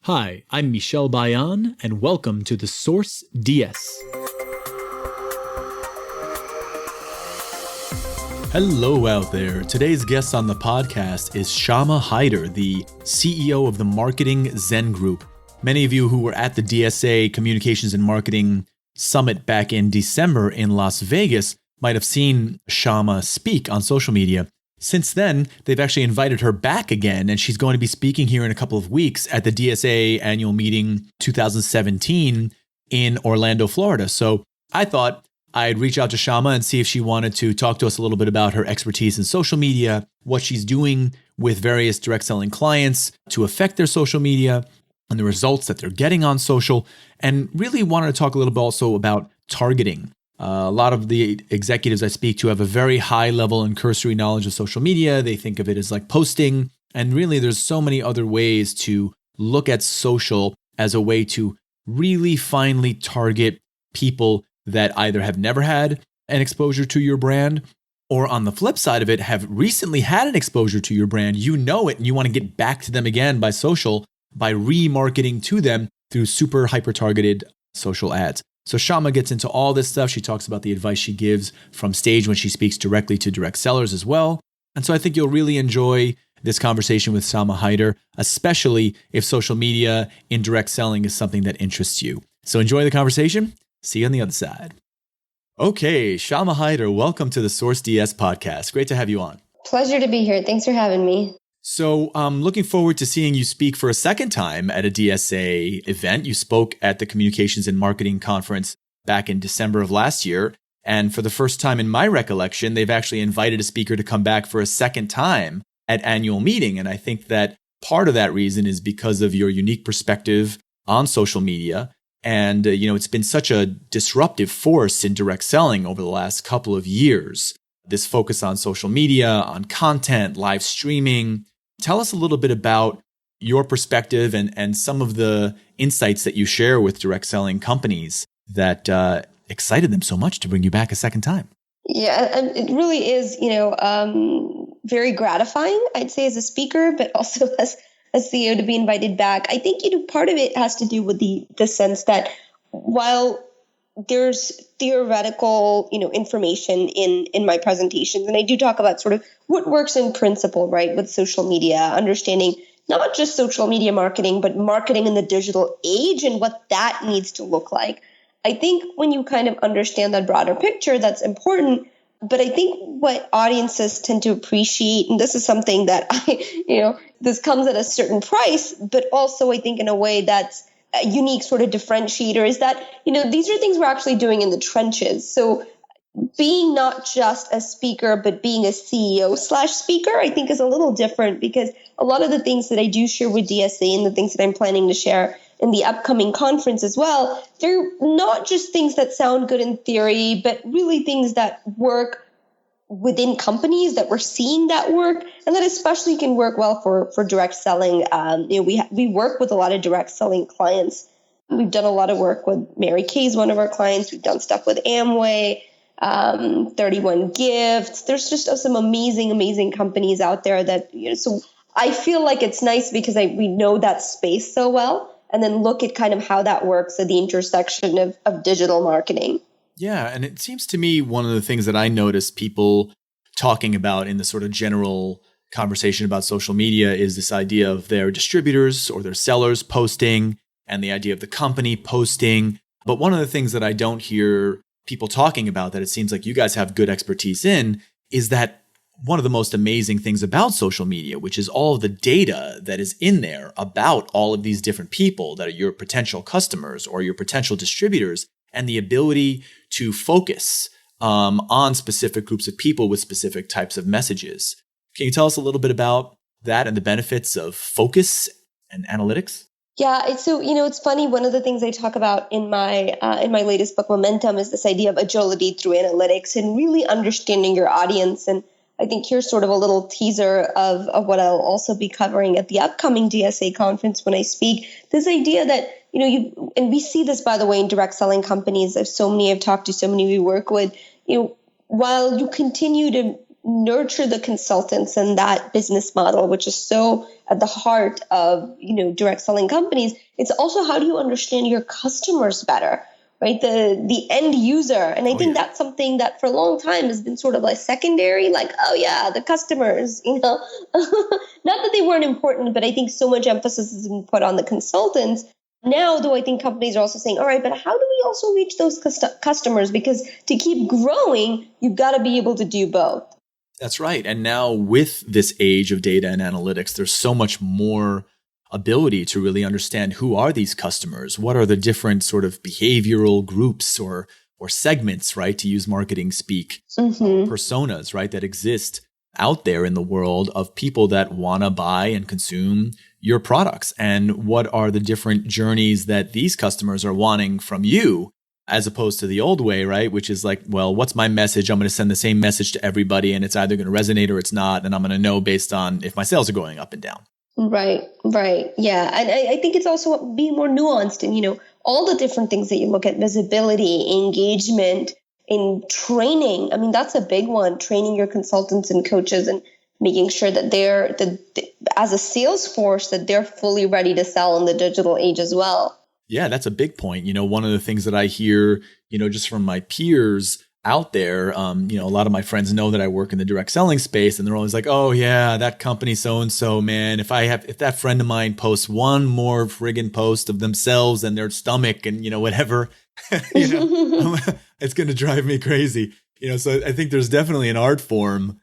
Hi, I'm Michel Bayan, and welcome to the SourceDS. Hello out there. Today's guest on the podcast is Shama Hyder, the CEO of the Marketing Zen Group. Many of you who were at the DSA Communications and Marketing Summit back in December in Las Vegas might have seen Shama speak on social media. Since then, they've actually invited her back again, and she's going to be speaking here in a couple of weeks at the DSA Annual Meeting 2017 in Orlando, Florida. So I thought I'd reach out to Shama and see if she wanted to talk to us a little bit about her expertise in social media, what she's doing with various direct selling clients to affect their social media and the results that they're getting on social, and really wanted to talk a little bit also about targeting. A lot of the executives I speak to have a very high level and cursory knowledge of social media. They think of it as like posting. And really, there's so many other ways to look at social as a way to really finely target people that either have never had an exposure to your brand, or on the flip side of it, have recently had an exposure to your brand. You know it, and you want to get back to them again by social, by remarketing to them through super hyper-targeted social ads. So Shama gets into all this stuff. She talks about the advice she gives from stage when she speaks directly to direct sellers as well. And so I think you'll really enjoy this conversation with Shama Hyder, especially if social media in direct selling is something that interests you. So enjoy the conversation. See you on the other side. Okay, Shama Hyder, welcome to the SourceDS Podcast. Great to have you on. Pleasure to be here. Thanks for having me. So I'm looking forward to seeing you speak for a second time at a DSA event. You spoke at the Communications and Marketing Conference back in December of last year. And for the first time in my recollection, they've actually invited a speaker to come back for a second time at Annual Meeting. And I think that part of that reason is because of your unique perspective on social media. And, it's been such a disruptive force in direct selling over the last couple of years. This focus on social media, on content, live streaming. Tell us a little bit about your perspective and some of the insights that you share with direct selling companies that excited them so much to bring you back a second time. Yeah, it really is, very gratifying, I'd say, as a speaker, but also as a CEO to be invited back. I think, part of it has to do with the sense that while there's theoretical, information in my presentations, and I do talk about sort of what works in principle, right, with social media, understanding not just social media marketing, but marketing in the digital age and what that needs to look like. I think when you kind of understand that broader picture, that's important. But I think what audiences tend to appreciate, and this is something that this comes at a certain price, but also I think in a way that's a unique sort of differentiator, is that, these are things we're actually doing in the trenches. So being not just a speaker, but being a CEO/speaker, I think is a little different, because a lot of the things that I do share with DSA and the things that I'm planning to share in the upcoming conference as well, they're not just things that sound good in theory, but really things that work within companies, that we're seeing that work, and that especially can work well for direct selling. We work with a lot of direct selling clients. We've done a lot of work with Mary Kay's one of our clients. We've done stuff with Amway, 31 Gifts. There's just some amazing companies out there that, so I feel like it's nice because we know that space so well, and then look at kind of how that works at the intersection of digital marketing. Yeah, and it seems to me one of the things that I notice people talking about in the sort of general conversation about social media is this idea of their distributors or their sellers posting, and the idea of the company posting. But one of the things that I don't hear people talking about, that it seems like you guys have good expertise in, is that one of the most amazing things about social media, which is all of the data that is in there about all of these different people that are your potential customers or your potential distributors, and the ability to focus on specific groups of people with specific types of messages. Can you tell us a little bit about that and the benefits of focus and analytics? Yeah, so it's funny. One of the things I talk about in my latest book, Momentum, is this idea of agility through analytics and really understanding your audience. And I think here's sort of a little teaser of what I'll also be covering at the upcoming DSA conference when I speak. This idea that, and we see this, by the way, in direct selling companies. I've talked to so many we work with, while you continue to nurture the consultants and that business model, which is so at the heart of, direct selling companies. It's also, how do you understand your customers better, right? The end user. And I think that's something that for a long time has been sort of like secondary, like, oh yeah, the customers, not that they weren't important, but I think so much emphasis has been put on the consultants. Now, though, I think companies are also saying, all right, but how do we also reach those customers? Because to keep growing, you've got to be able to do both. That's right. And now with this age of data and analytics, there's so much more ability to really understand who are these customers? What are the different sort of behavioral groups or segments, right? To use marketing speak, personas, right? That exist out there in the world of people that want to buy and consume your products. And what are the different journeys that these customers are wanting from you, as opposed to the old way, right? Which is like, well, what's my message? I'm going to send the same message to everybody, and it's either going to resonate or it's not. And I'm going to know based on if my sales are going up and down. Right. Yeah. And I think it's also being more nuanced and, all the different things that you look at: visibility, engagement, in training. I mean, that's a big one, training your consultants and coaches and making sure that they're, as a sales force, that they're fully ready to sell in the digital age as well. Yeah, that's a big point. One of the things that I hear, just from my peers out there, a lot of my friends know that I work in the direct selling space, and they're always like, oh yeah, that company so-and-so, man, if that friend of mine posts one more friggin' post of themselves and their stomach and, whatever, it's going to drive me crazy. So I think there's definitely an art form,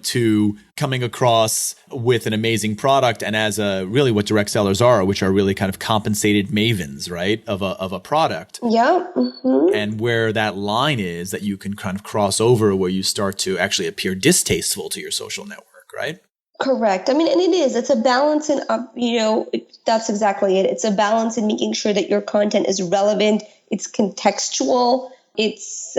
to coming across with an amazing product, and as really what direct sellers are, which are really kind of compensated mavens, right, of a product. Yeah. Mm-hmm. And where that line is that you can kind of cross over, where you start to actually appear distasteful to your social network, right? Correct. I mean, and it's a balance in, that's exactly it. It's a balance in making sure that your content is relevant, it's contextual, it's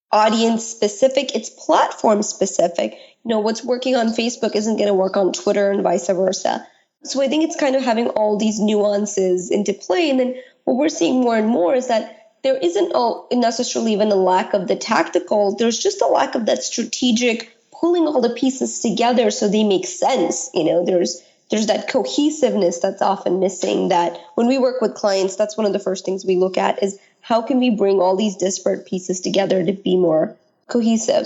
audience specific, it's platform specific. What's working on Facebook isn't going to work on Twitter and vice versa. So I think it's kind of having all these nuances into play. And then what we're seeing more and more is that there isn't necessarily even a lack of the tactical. There's just a lack of that strategic, pulling all the pieces together so they make sense. There's that cohesiveness that's often missing, that when we work with clients, that's one of the first things we look at is how can we bring all these disparate pieces together to be more cohesive?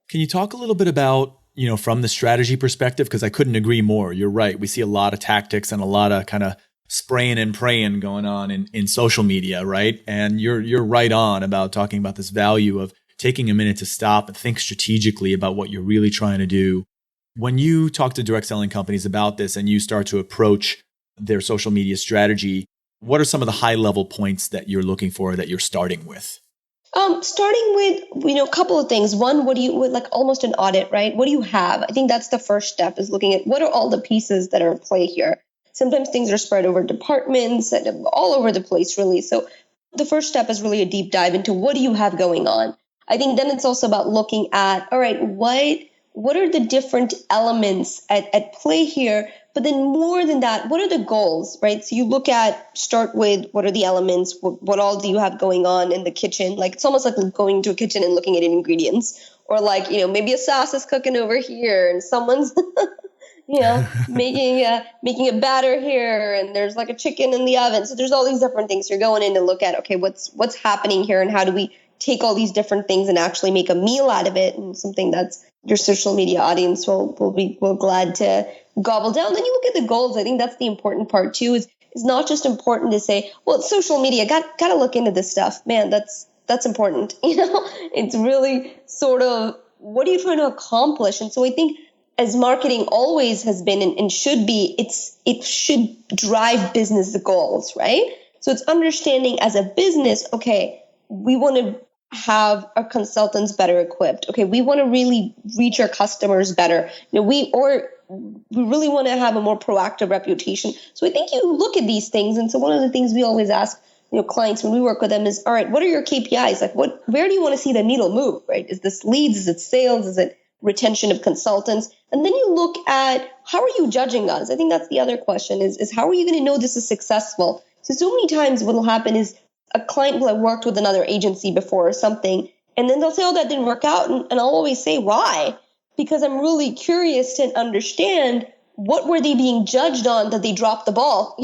Can you talk a little bit about, from the strategy perspective? Because I couldn't agree more. You're right. We see a lot of tactics and a lot of kind of spraying and praying going on in social media, right? And you're right on about talking about this value of taking a minute to stop and think strategically about what you're really trying to do. When you talk to direct selling companies about this and you start to approach their social media strategy, what are some of the high level points that you're looking for, that you're starting with? Starting with, a couple of things. One, what do you, like almost an audit, right? What do you have? I think that's the first step, is looking at what are all the pieces that are at play here. Sometimes things are spread over departments and all over the place, really. So the first step is really a deep dive into what do you have going on. I think then it's also about looking at, all right, what are the different elements at play here? But then more than that, what are the goals, right? So you start with what are the elements, what all do you have going on in the kitchen? Like, it's almost like going to a kitchen and looking at ingredients, or like, maybe a sauce is cooking over here and someone's, making a batter here, and there's like a chicken in the oven. So there's all these different things. You're going in to look at, okay, what's happening here, and how do we take all these different things and actually make a meal out of it, and something that's your social media audience will be glad to gobble down. Then you look at the goals. I think that's the important part too. Is not just important to say, well, it's social media. Got to look into this stuff, man. That's important. It's really sort of, what are you trying to accomplish? And so I think, as marketing always has been and should be, it should drive business goals, right? So it's understanding as a business, okay, we want to have our consultants better equipped. Okay, we want to really reach our customers better. We really want to have a more proactive reputation. So I think you look at these things. And so one of the things we always ask, clients when we work with them is, all right, what are your KPIs? Like, where do you want to see the needle move, right? Is this leads? Is it sales? Is it retention of consultants? And then you look at, how are you judging us? I think that's the other question is how are you going to know this is successful? So many times what will happen is a client will have worked with another agency before or something, And then they'll say, oh, that didn't work out. And I'll always say, why? Because I'm really curious to understand what were they being judged on that they dropped the ball,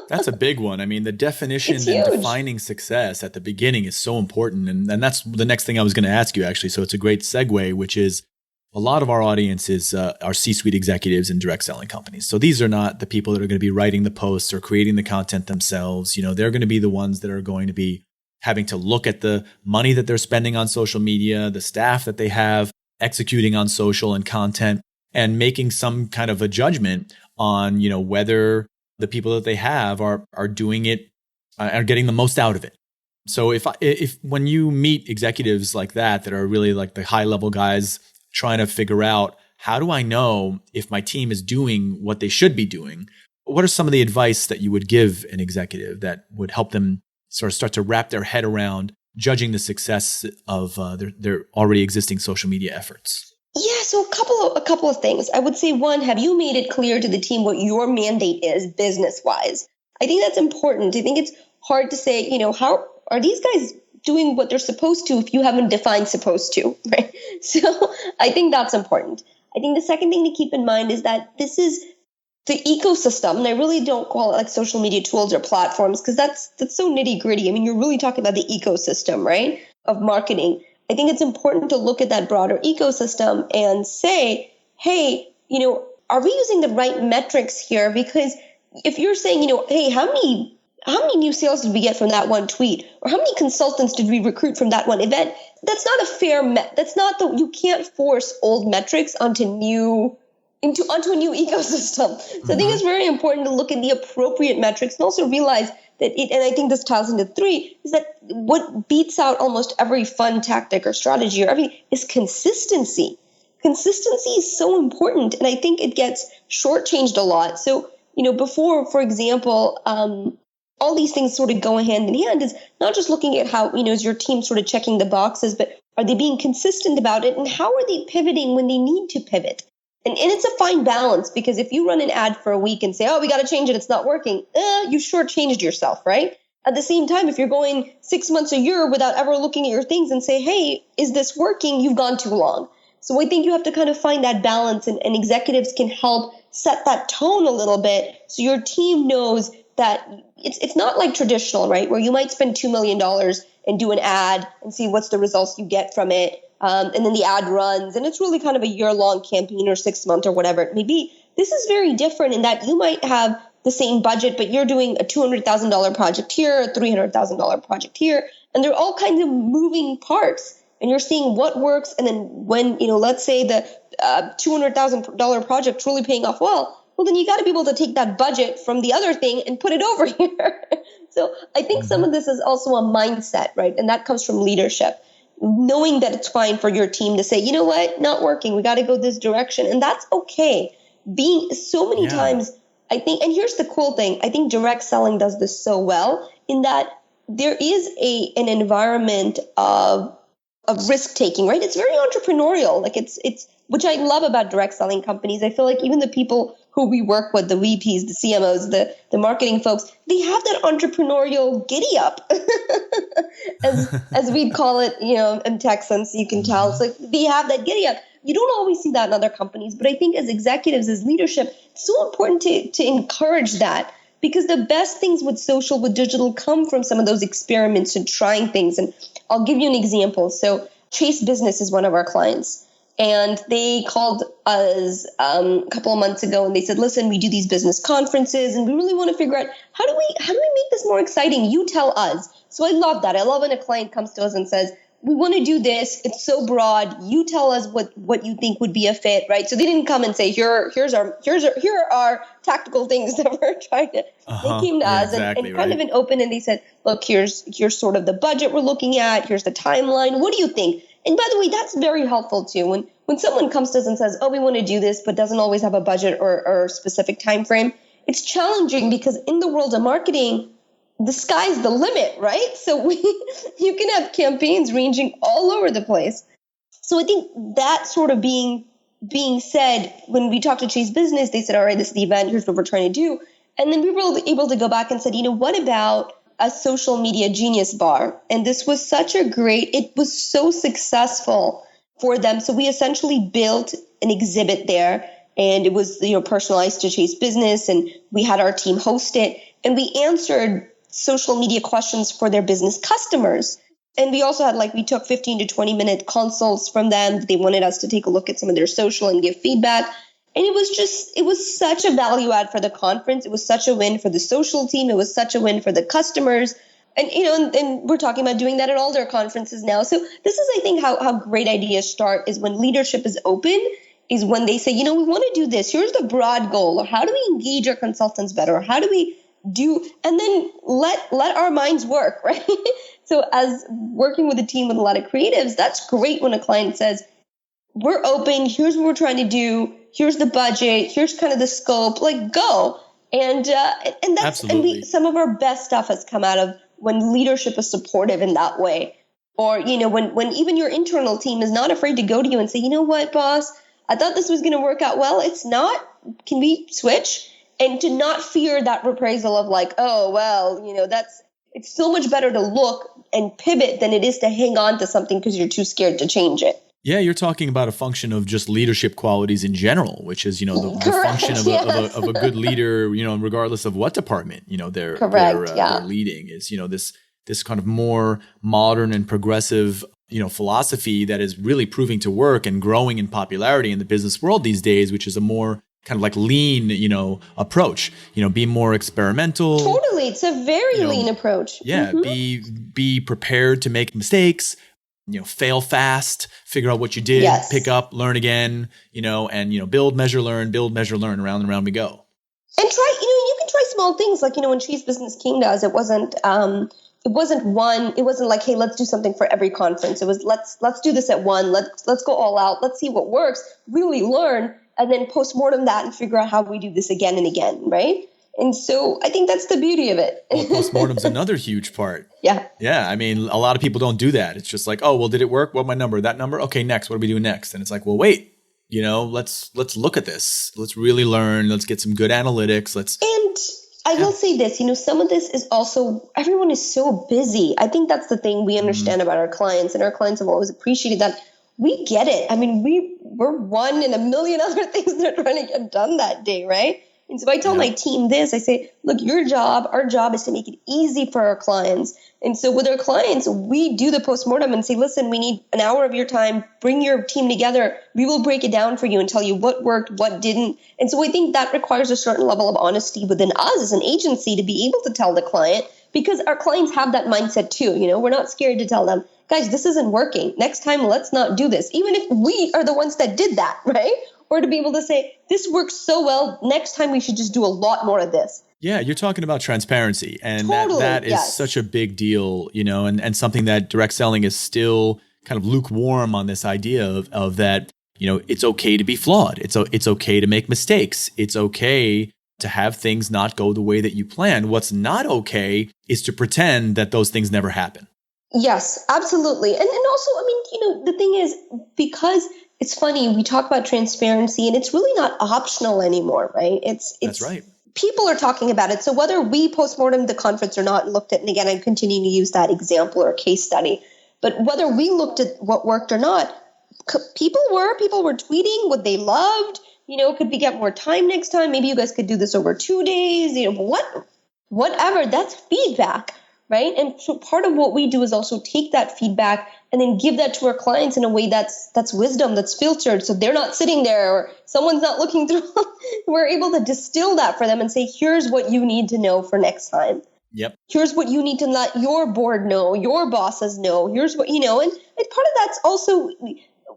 That's a big one. I mean, the definition and defining success at the beginning is so important. And that's the next thing I was going to ask you, actually. So it's a great segue, which is a lot of our audience is our C-suite executives in direct selling companies. So these are not the people that are going to be writing the posts or creating the content themselves. They're going to be the ones that are going to be having to look at the money that they're spending on social media, the staff that they have executing on social and content, and making some kind of a judgment on, whether the people that they have are doing it, are getting the most out of it. So if when you meet executives like that are really like the high level guys trying to figure out, how do I know if my team is doing what they should be doing? What are some of the advice that you would give an executive that would help them sort of start to wrap their head around judging the success of their already existing social media efforts? Yeah, so a couple of things. I would say, one, have you made it clear to the team what your mandate is business-wise? I think that's important. I think it's hard to say, how are these guys doing what they're supposed to if you haven't defined supposed to, right? So I think that's important. I think the second thing to keep in mind is that this is the ecosystem, and I really don't call it like social media tools or platforms because that's so nitty-gritty. I mean, you're really talking about the ecosystem, right, of marketing. I think it's important to look at that broader ecosystem and say, hey, are we using the right metrics here? Because if you're saying, hey, how many new sales did we get from that one tweet? Or how many consultants did we recruit from that one event? That's not a fair you can't force old metrics onto a new ecosystem. So I think it's very important to look at the appropriate metrics and also realize that and I think this ties into 3, is that what beats out almost every fun tactic or strategy or everything is consistency. Consistency is so important, and I think it gets shortchanged a lot. So, before, for example, all these things sort of go hand in hand is not just looking at how, is your team sort of checking the boxes, but are they being consistent about it, and how are they pivoting when they need to pivot? And it's a fine balance, because if you run an ad for a week and say, oh, we got to change it, it's not working, you shortchanged yourself, right? At the same time, if you're going 6 months, a year without ever looking at your things and say, hey, is this working? You've gone too long. So I think you have to kind of find that balance, and executives can help set that tone a little bit so your team knows that it's not like traditional, right, where you might spend $2 million and do an ad and see what's the results you get from it. And then the ad runs, and it's really kind of a year-long campaign or 6 months or whatever it may be. This is very different in that you might have the same budget, but you're doing a $200,000 project here, a $300,000 project here, and they're all kinds of moving parts. And you're seeing what works, and then when, let's say the $200,000 project's really paying off well, then you got to be able to take that budget from the other thing and put it over here. So I think some of this is also a mindset, right? And that comes from leadership. Knowing that it's fine for your team to say, you know what, not working, we got to go this direction. And that's okay. Being so many times, I think, and here's the cool thing, I think direct selling does this so well in that there is an environment of risk taking, right? It's very entrepreneurial. Like it's which I love about direct selling companies. I feel like even the people who we work with, the VPs, the CMOs, the marketing folks, they have that entrepreneurial giddy up, as we call it, in Texans, you can tell. It's like they have that giddy up. You don't always see that in other companies, but I think as executives, as leadership, it's so important to encourage that, because the best things with social, with digital, come from some of those experiments and trying things. And I'll give you an example. So Chase Business is one of our clients. And they called us a couple of months ago and they said, listen, we do these business conferences and we really want to figure out how do we make this more exciting? You tell us. So I love that. I love when a client comes to us and says, we want to do this. It's so broad. You tell us what you think would be a fit, right? So they didn't come and say, here are our tactical things that we're trying to. They came to us and kind of an open, and they said, look, here's sort of the budget we're looking at. Here's the timeline. What do you think? And by the way, that's very helpful too. When someone comes to us and says, oh, we want to do this, but doesn't always have a budget or a specific time frame, it's challenging, because in the world of marketing, the sky's the limit, right? So you can have campaigns ranging all over the place. So I think that sort of being said, when we talked to Chase Business, they said, all right, this is the event, here's what we're trying to do. And then we were able to go back and said, what about a social media genius bar. And this was it was so successful for them. So we essentially built an exhibit there, and it was, personalized to Chase business, and we had our team host it, and we answered social media questions for their business customers. And we also had we took 15 to 20 minute consults from them. They wanted us to take a look at some of their social and give feedback. And it was such a value add for the conference. It was such a win for the social team. It was such a win for the customers. And, and we're talking about doing that at all their conferences now. So this is, I think, how great ideas start, is when leadership is open, is when they say, we want to do this. Here's the broad goal. Or how do we engage our consultants better? Or how do we do, and then let our minds work, right? So as working with a team with a lot of creatives, that's great when a client says, we're open, here's what we're trying to do, here's the budget, here's kind of the scope, go. And that's Absolutely. and some of our best stuff has come out of when leadership is supportive in that way. Or, when even your internal team is not afraid to go to you and say, you know what, boss, I thought this was going to work out well. It's not. Can we switch? And to not fear that reprisal of oh, well, it's so much better to look and pivot than it is to hang on to something because you're too scared to change it. Yeah, you're talking about a function of just leadership qualities in general, which is, the function of a good leader, regardless of what department, they're leading, is, this kind of more modern and progressive, philosophy that is really proving to work and growing in popularity in the business world these days, which is a more kind of lean, approach, be more experimental. Totally. It's a very lean approach. Yeah. Mm-hmm. Be prepared to make mistakes, fail fast, figure out what you did, pick up, learn again, and, build, measure, learn, around and around we go. And try, you can try small things when Chase Business King does, it wasn't hey, let's do something for every conference. It was, let's do this at one. Let's go all out. Let's see what works, really learn, and then postmortem that and figure out how we do this again and again, right? And so I think that's the beauty of it. Well, postmortem's another huge part. Yeah. Yeah. I mean, a lot of people don't do that. It's just oh, well, did it work? What my number? That number? Okay, next. What are we doing next? And it's well, wait, let's look at this. Let's really learn. Let's get some good analytics. And I will say this, some of this is also, everyone is so busy. I think that's the thing we understand about our clients, and our clients have always appreciated that. We get it. I mean, we're one in a million other things they're trying to get done that day, right? And so I tell my team this, I say, look, our job is to make it easy for our clients. And so with our clients, we do the postmortem and say, listen, we need an hour of your time. Bring your team together. We will break it down for you and tell you what worked, what didn't. And so I think that requires a certain level of honesty within us as an agency to be able to tell the client, because our clients have that mindset too. We're not scared to tell them, guys, this isn't working. Next time, let's not do this. Even if we are the ones that did that, right? Or to be able to say, this works so well, next time we should just do a lot more of this. Yeah, you're talking about transparency. And totally, that is such a big deal, and something that direct selling is still kind of lukewarm on, this idea of that, it's okay to be flawed. It's okay to make mistakes. It's okay to have things not go the way that you planned. What's not okay is to pretend that those things never happen. Yes, absolutely. And also, I mean, the thing is, because it's funny, we talk about transparency and it's really not optional anymore, right? That's right. People are talking about it. So whether we postmortem the conference or not, looked at, and again, I'm continuing to use that example or case study, but whether we looked at what worked or not, people were tweeting what they loved. Could we get more time next time? Maybe you guys could do this over 2 days, whatever. That's feedback. Right. And so part of what we do is also take that feedback and then give that to our clients in a way that's wisdom, that's filtered. So they're not sitting there or someone's not looking through. We're able to distill that for them and say, here's what you need to know for next time. Yep. Here's what you need to let your board know, your bosses know. Here's what, and part of that's also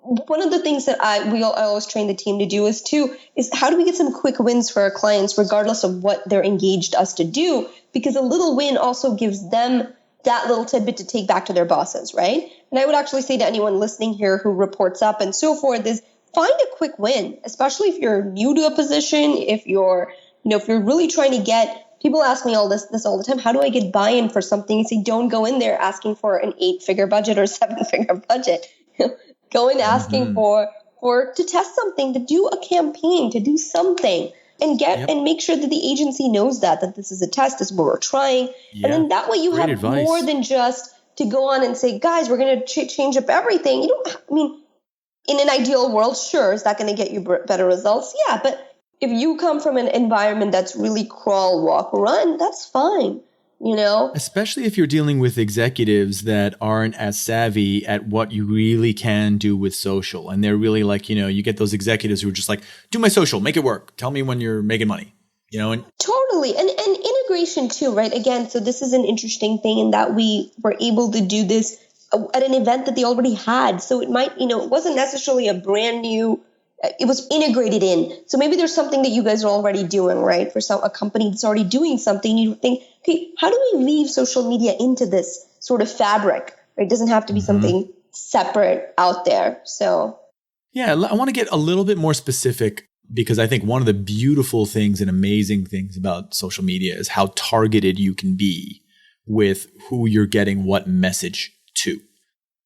one of the things that I always train the team to do is how do we get some quick wins for our clients, regardless of what they're engaged us to do? Because a little win also gives them that little tidbit to take back to their bosses, right? And I would actually say to anyone listening here who reports up and so forth is find a quick win, especially if you're new to a position, if you're really trying to get, people ask me all this all the time, how do I get buy-in for something? I say, don't go in there asking for an 8-figure budget or 7-figure budget. Go in asking for to test something, to do a campaign, to do something. and and make sure that the agency knows that this is a test, this is what we're trying. And then that way you Great have advice. more than just to go on and say, guys, we're going to change up everything. In an ideal world, sure, is that going to get you better results? Yeah, but if you come from an environment that's really crawl, walk, run, that's fine, Especially if you're dealing with executives that aren't as savvy at what you really can do with social. And they're really like, you get those executives who are just like, do my social, make it work. Tell me when you're making money, and Totally. And integration too, right? Again, so this is an interesting thing in that we were able to do this at an event that they already had. So it might, it wasn't necessarily a brand new, it was integrated in. So maybe there's something that you guys are already doing, right? For a company that's already doing something, you think, okay, how do we weave social media into this sort of fabric? Right? It doesn't have to be something separate out there. So yeah, I want to get a little bit more specific, because I think one of the beautiful things and amazing things about social media is how targeted you can be with who you're getting what message to.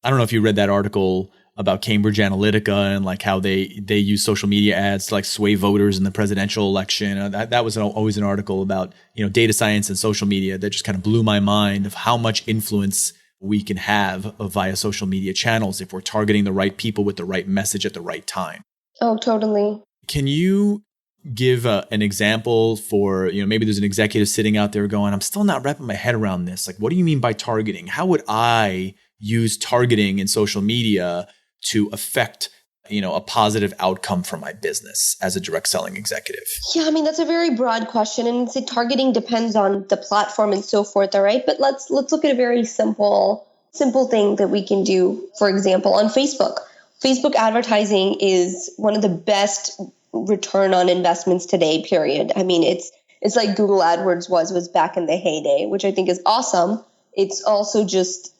I don't know if you read that article about Cambridge Analytica and like how they use social media ads to like sway voters in the presidential election. That was always an article about, data science and social media that just kind of blew my mind of how much influence we can have via social media channels if we're targeting the right people with the right message at the right time. Oh, totally. Can you give an example for, maybe there's an executive sitting out there going, I'm still not wrapping my head around this. Like, what do you mean by targeting? How would I use targeting in social media to affect, a positive outcome for my business as a direct selling executive? Yeah, that's a very broad question, and targeting depends on the platform and so forth. All right, but let's look at a very simple thing that we can do. For example, on Facebook. Facebook advertising is one of the best return on investments today, period. It's like Google AdWords was back in the heyday, which I think is awesome. It's also just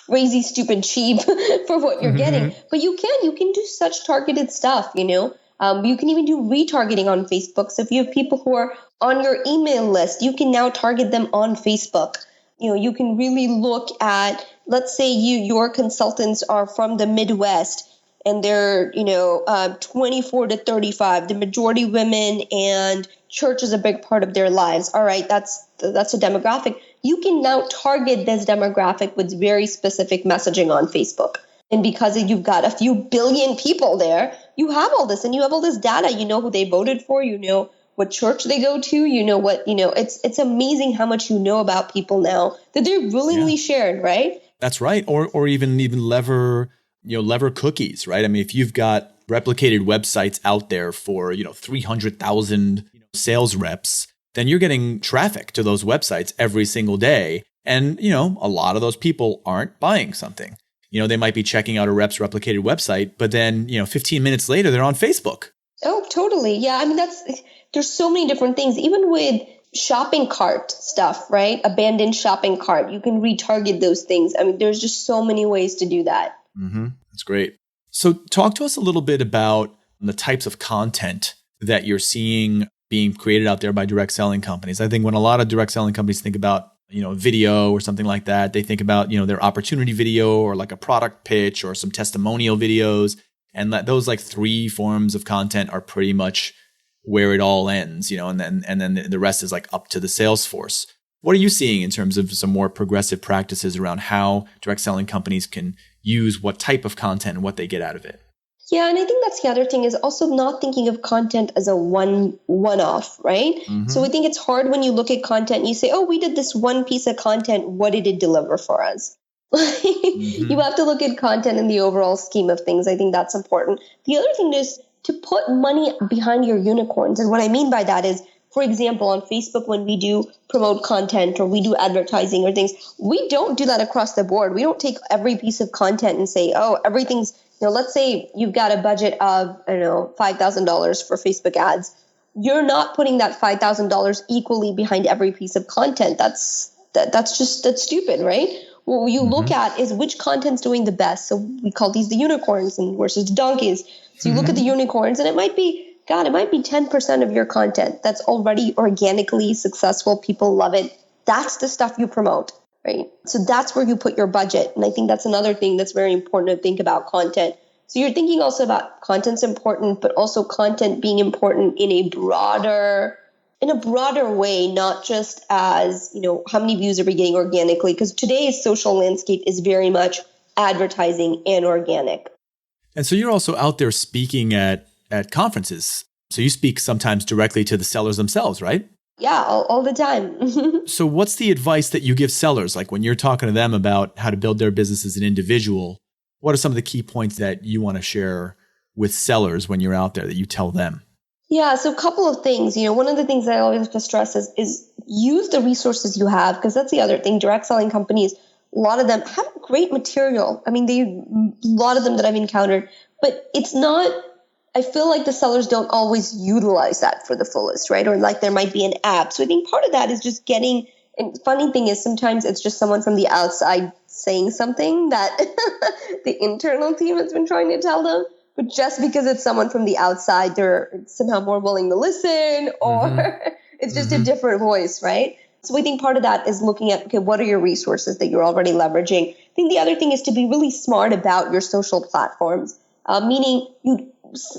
crazy, stupid, cheap for what you're getting. But you can do such targeted stuff, You can even do retargeting on Facebook. So if you have people who are on your email list, you can now target them on Facebook. You can really look at, let's say your consultants are from the Midwest and they're, 24 to 35, the majority women, and church is a big part of their lives. All right, that's a demographic. You can now target this demographic with very specific messaging on Facebook. And because you've got a few billion people there, you have all this, and you have all this data. You know who they voted for, what church they go to, it's amazing how much you know about people now that they're willingly shared, right? That's right. Or even lever cookies, right? If you've got replicated websites out there for, 300,000 sales reps, then you're getting traffic to those websites every single day. And, a lot of those people aren't buying something. They might be checking out a rep's replicated website, but then, 15 minutes later, they're on Facebook. Oh, totally. Yeah. There's so many different things, even with shopping cart stuff, right? Abandoned shopping cart. You can retarget those things. There's just so many ways to do that. That's great. So talk to us a little bit about the types of content that you're seeing being created out there by direct selling companies. I think when a lot of direct selling companies think about, video or something like that, they think about, their opportunity video or like a product pitch or some testimonial videos. And those like three forms of content are pretty much where it all ends, and then the rest is like up to the sales force. What are you seeing in terms of some more progressive practices around how direct selling companies can use what type of content and what they get out of it? Yeah, and I think that's the other thing, is also not thinking of content as a one-off, right? So I think it's hard when you look at content and you say, oh, we did this one piece of content. What did it deliver for us? You have to look at content in the overall scheme of things. I think that's important. The other thing is to put money behind your unicorns. And what I mean by that is, for example, on Facebook, when we do promote content or we do advertising or things, we don't do that across the board. We don't take every piece of content and say, oh, everything's, let's say you've got a budget of, $5,000 for Facebook ads. You're not putting that $5,000 equally behind every piece of content. That's stupid, right? What you look at is which content's doing the best. So we call these the unicorns and versus the donkeys. So you look at the unicorns, and it might be 10% of your content that's already organically successful. People love it. That's the stuff you promote, right? So that's where you put your budget. And I think that's another thing that's very important to think about content. So you're thinking also about content's important, but also content being important in a broader way, not just as, how many views are we getting organically? Because today's social landscape is very much advertising and organic. And so you're also out there speaking at conferences. So you speak sometimes directly to the sellers themselves, right? Yeah, all the time. So what's the advice that you give sellers? Like when you're talking to them about how to build their business as an individual, what are some of the key points that you want to share with sellers when you're out there that you tell them? Yeah, so a couple of things. One of the things I always have to stress is use the resources you have, because that's the other thing. Direct selling companies, a lot of them have great material. I mean, a lot of them that I've encountered, but it's not, I feel like the sellers don't always utilize that for the fullest, right? Or like there might be an app. So I think part of that is just getting, and funny thing is sometimes it's just someone from the outside saying something that the internal team has been trying to tell them. But just because it's someone from the outside, they're somehow more willing to listen, or it's just a different voice, right? So I think part of that is looking at, okay, what are your resources that you're already leveraging? I think the other thing is to be really smart about your social platforms, meaning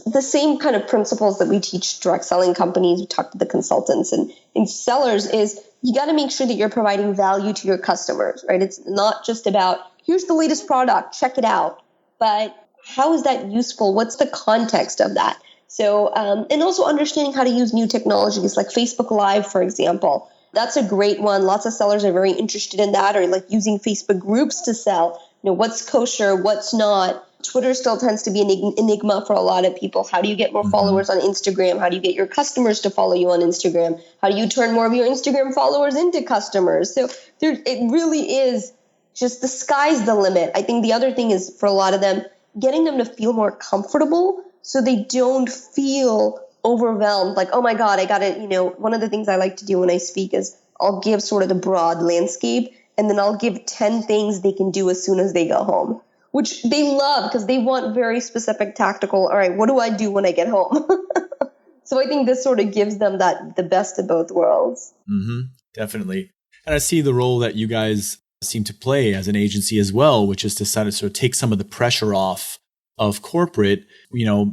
the same kind of principles that we teach direct selling companies, we talk to the consultants and sellers, is you got to make sure that you're providing value to your customers, right? It's not just about, here's the latest product, check it out, but how is that useful? What's the context of that? So, and also understanding how to use new technologies like Facebook Live, for example. That's a great one. Lots of sellers are very interested in that, or like using Facebook groups to sell. What's kosher, what's not. Twitter still tends to be an enigma for a lot of people. How do you get more followers on Instagram? How do you get your customers to follow you on Instagram? How do you turn more of your Instagram followers into customers? So it really is just the sky's the limit. I think the other thing is for a lot of them, getting them to feel more comfortable so they don't feel overwhelmed. Like, oh my God, I got to, one of the things I like to do when I speak is I'll give sort of the broad landscape, and then I'll give 10 things they can do as soon as they go home, which they love because they want very specific tactical, all right, what do I do when I get home? So I think this sort of gives them the best of both worlds. Definitely. And I see the role that you guys seem to play as an agency as well, which is to sort of take some of the pressure off of corporate.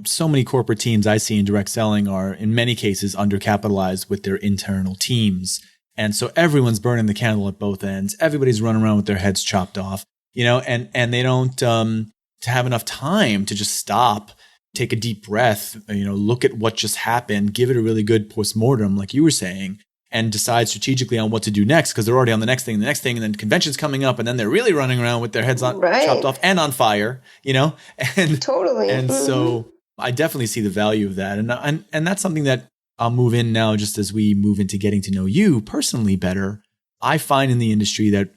So many corporate teams I see in direct selling are in many cases undercapitalized with their internal teams. And so everyone's burning the candle at both ends. Everybody's running around with their heads chopped off, and they don't to have enough time to just stop, take a deep breath, look at what just happened, give it a really good postmortem, like you were saying, and decide strategically on what to do next, because they're already on the next thing, and then convention's coming up, and then they're really running around with their heads chopped off and on fire, and totally. And so I definitely see the value of that, and that's something that I'll move in now, just as we move into getting to know you personally better. I find in the industry that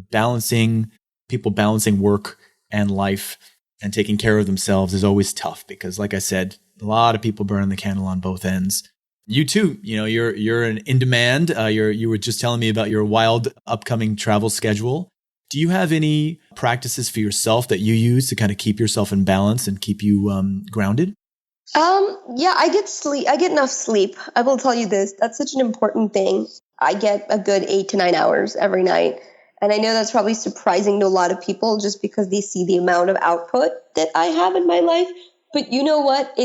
balancing work and life and taking care of themselves is always tough, because, like I said, a lot of people burn the candle on both ends. You too, you're in demand. You were just telling me about your wild upcoming travel schedule. Do you have any practices for yourself that you use to kind of keep yourself in balance and keep you grounded? Yeah, I get sleep. I get enough sleep. I will tell you this. That's such an important thing. I get a good 8 to 9 hours every night. And I know that's probably surprising to a lot of people just because they see the amount of output that I have in my life. But you know what?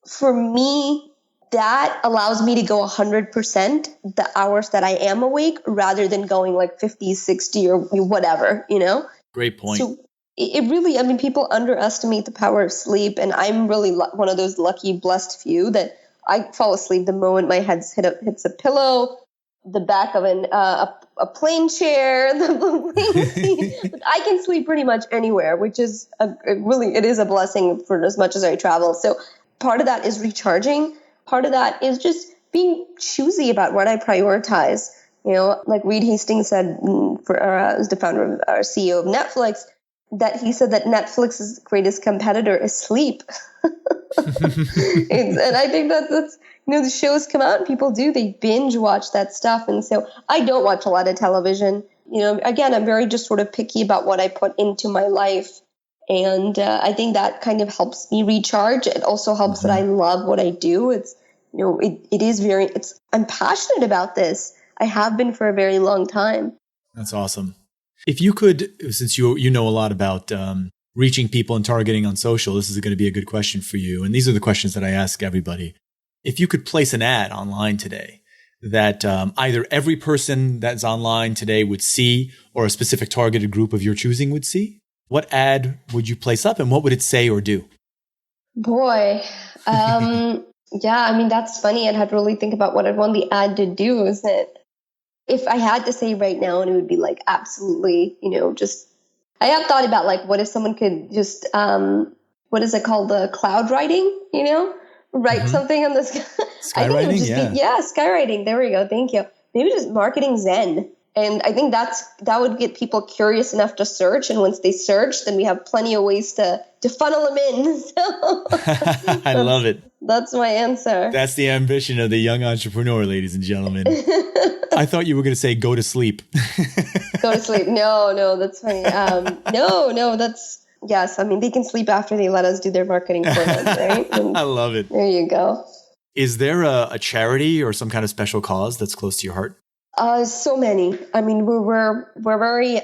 For me, that allows me to go 100% the hours that I am awake, rather than going like 50, 60 or whatever, Great point. So it really, people underestimate the power of sleep. And I'm really one of those lucky, blessed few that I fall asleep the moment my head hits a pillow, the back of a plane chair, the plane seat. I can sleep pretty much anywhere, which is it is a blessing for as much as I travel. So part of that is recharging. Part of that is just being choosy about what I prioritize. Like Reed Hastings said, who's the founder of our CEO of Netflix, that he said that Netflix's greatest competitor is sleep. And I think that's the shows come out and people they binge watch that stuff. And so I don't watch a lot of television. Again, I'm very just sort of picky about what I put into my life. And I think that kind of helps me recharge. It also helps that I love what I do. It's, I'm passionate about this. I have been for a very long time. That's awesome. If you could, since you know a lot about reaching people and targeting on social, this is going to be a good question for you. And these are the questions that I ask everybody. If you could place an ad online today that either every person that's online today would see or a specific targeted group of your choosing would see, what ad would you place up and what would it say or do? Boy, yeah, I mean, that's funny. I'd have to really think about what I'd want the ad to do, isn't it? If I had to say right now, and it would be like absolutely, just, I have thought about like, what if someone could just, what is it called? The cloud writing, write something on the sky. Skywriting, yeah. Skywriting. There we go. Thank you. Maybe just marketing Zen. And I think that would get people curious enough to search. And once they search, then we have plenty of ways to funnel them in. So I love it. That's my answer. That's the ambition of the young entrepreneur, ladies and gentlemen. I thought you were going to say go to sleep. Go to sleep. No, that's funny. No, that's, yes. I mean, they can sleep after they let us do their marketing for them, right? I love it. There you go. Is there a charity or some kind of special cause that's close to your heart? So many. I mean, we're very,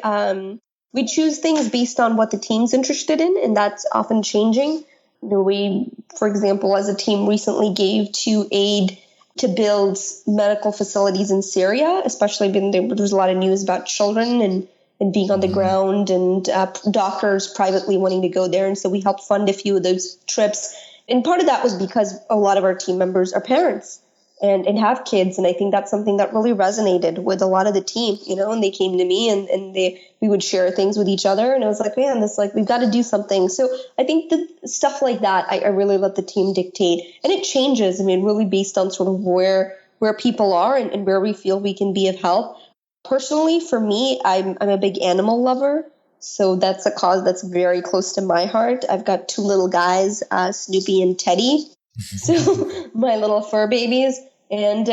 we choose things based on what the team's interested in, and that's often changing. We, for example, as a team recently gave to aid to build medical facilities in Syria, especially there's a lot of news about children and being on the ground and doctors privately wanting to go there. And so we helped fund a few of those trips. And part of that was because a lot of our team members are parents and have kids. And I think that's something that really resonated with a lot of the team, and they came to me and we would share things with each other. And I was like, man, we've got to do something. So I think that stuff like that, I really let the team dictate. And it changes, really based on sort of where people are and where we feel we can be of help. Personally, for me, I'm a big animal lover. So that's a cause that's very close to my heart. I've got two little guys, Snoopy and Teddy. So my little fur babies. And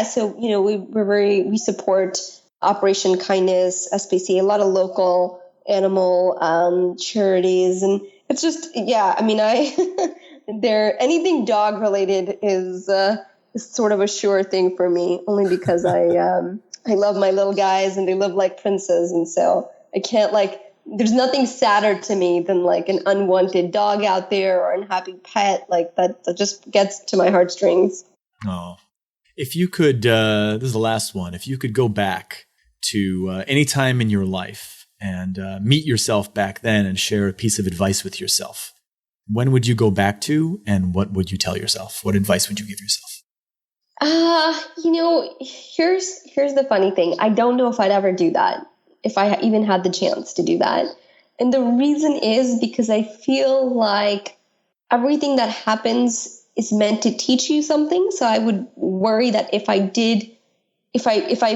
so, we support Operation Kindness, SPCA, a lot of local animal charities. And it's just, anything dog related is sort of a sure thing for me, only because I love my little guys and they live like princes. And so I can't there's nothing sadder to me than like an unwanted dog out there or an unhappy pet that just gets to my heartstrings. Oh, if you could, this is the last one. If you could go back to any time in your life and meet yourself back then and share a piece of advice with yourself, when would you go back to and what would you tell yourself? What advice would you give yourself? Here's the funny thing. I don't know if I'd ever do that, if I even had the chance to do that. And the reason is because I feel like everything that happens is meant to teach you something. So I would worry that if I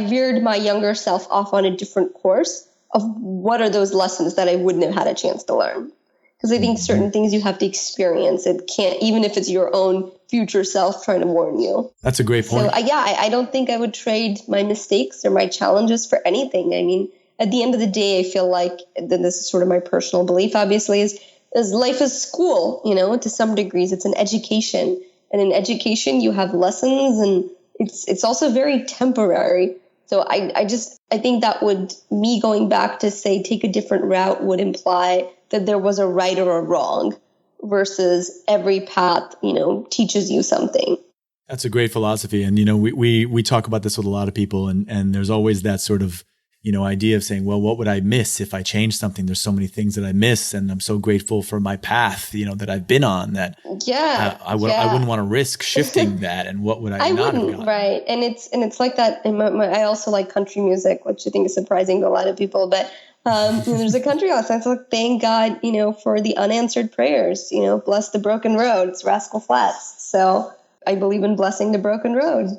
veered my younger self off on a different course, of what are those lessons that I wouldn't have had a chance to learn? Because I think certain things you have to experience. It can't, even if it's your own future self trying to warn you. That's a great point. So I don't think I would trade my mistakes or my challenges for anything. I mean, at the end of the day, I feel like, then this is sort of my personal belief, obviously, is life is school, to some degrees. It's an education. And in education, you have lessons, and it's also very temporary. So I think that me going back to say, take a different route would imply that there was a right or a wrong versus every path, teaches you something. That's a great philosophy. And, we talk about this with a lot of people, and there's always that sort of, idea of saying, well, what would I miss if I changed something? There's so many things that I miss, and I'm so grateful for my path, that I've been on that. I wouldn't want to risk shifting that. And what would I not have gotten? Right. And it's like that. I also like country music, which I think is surprising to a lot of people, but there's a country also. It's like, thank God, for the unanswered prayers, bless the broken road. It's Rascal Flatts. So I believe in blessing the broken road.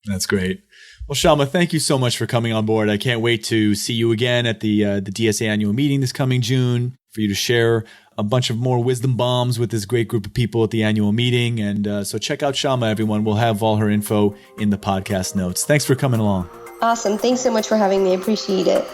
That's great. Well, Shama, thank you so much for coming on board. I can't wait to see you again at the DSA Annual Meeting this coming June, for you to share a bunch of more wisdom bombs with this great group of people at the annual meeting. And so check out Shama, everyone. We'll have all her info in the podcast notes. Thanks for coming along. Awesome. Thanks so much for having me. I appreciate it.